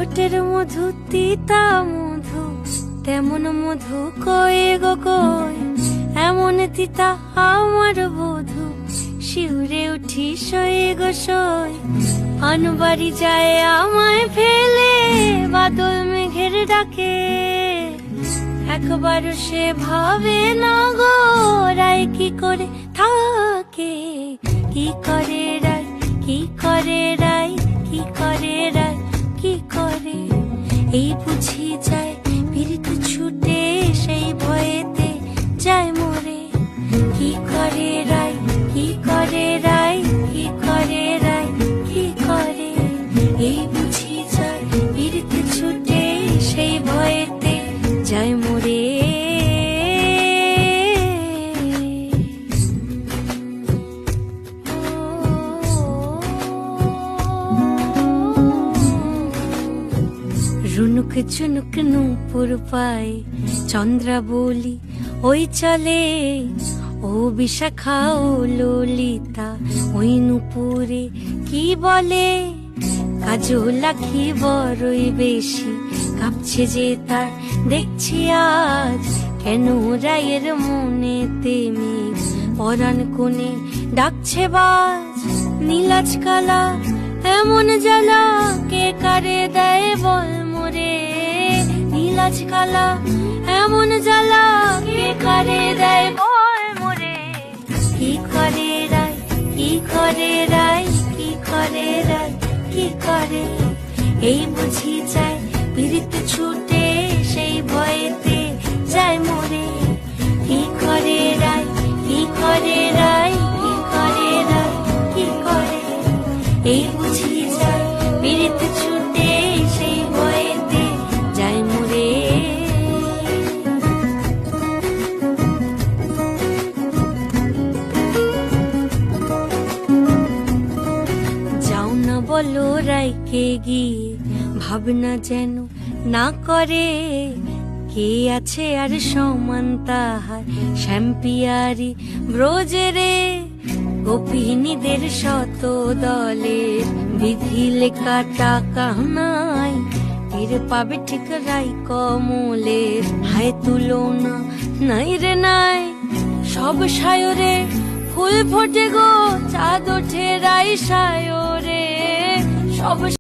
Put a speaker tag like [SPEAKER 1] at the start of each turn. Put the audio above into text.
[SPEAKER 1] ঠোঁটের মধু তিতা মধু, তেমন মধু কয়ে গো কয়, এমন তিতা আমার বধু, শিউরে উঠি সয়ে গো সয়। আনবাড়ি যায় আমায় ফেলে, বাদল মেঘের ডাকে, একবার সে ভাবে না গো রায় কি করে থাকে। কি করে রায়, কি করে রায়, কি করে রায়, কি করে, এই বুঝি যায় পীড়িত ছুটে সেই ভয়েতে যায় মরে। কি করে রায়, কি করে রায়, কি করে রায়, কি করে, এই বুঝি যায় পীড়িত ছুটে সেই ভয়েতে যায় মরে। রুনুক ঝুনুক নূপুর পায় চন্দ্রা বলি ওই চলে, ও বিশাখা ও ললিতা ওই নূপুরে কি বলে। কাজল আঁখি বড়ই বেশি কাঁপছে যে তার দেখছি আজ, কেন রায়ের মনেতে মেঘ পরাণ কোণে ডাকছে বাজ। নীলাজ কালা এমন জ্বালা কে কারে দেয় বল মোরে, নীলাজ কালা এমন জ্বালা কে কারে দেয় বল মোরে। কি করে রায়, কি করে রায়, কি করে রায়, কি করে, এই বুঝি যায় পীড়িত ছুটে সেই ভয়েতে যায় মরে। কি করে রায়, কি করে রায়, কি করে রায়, কি করে, এই বুঝি যায় পীড়িত ছুটে সেই ভয়েতে যায় মরে। যাও না বলো রাইকে গিয়ে, ভাবনা যেন না করে, কে আছে আর সমান তাহার শ্যাম্পিয়ারি ব্রজেরে। গোপিনীদের শত দলের বিধি লেখা টাকা নাই, তীর পাবে ঠিক রাই কমলের হায় তুলনা নাই রে নাই। সব সায়রে ফুল ফোটে গো চাঁদ ওঠে রাই সায়রে, সব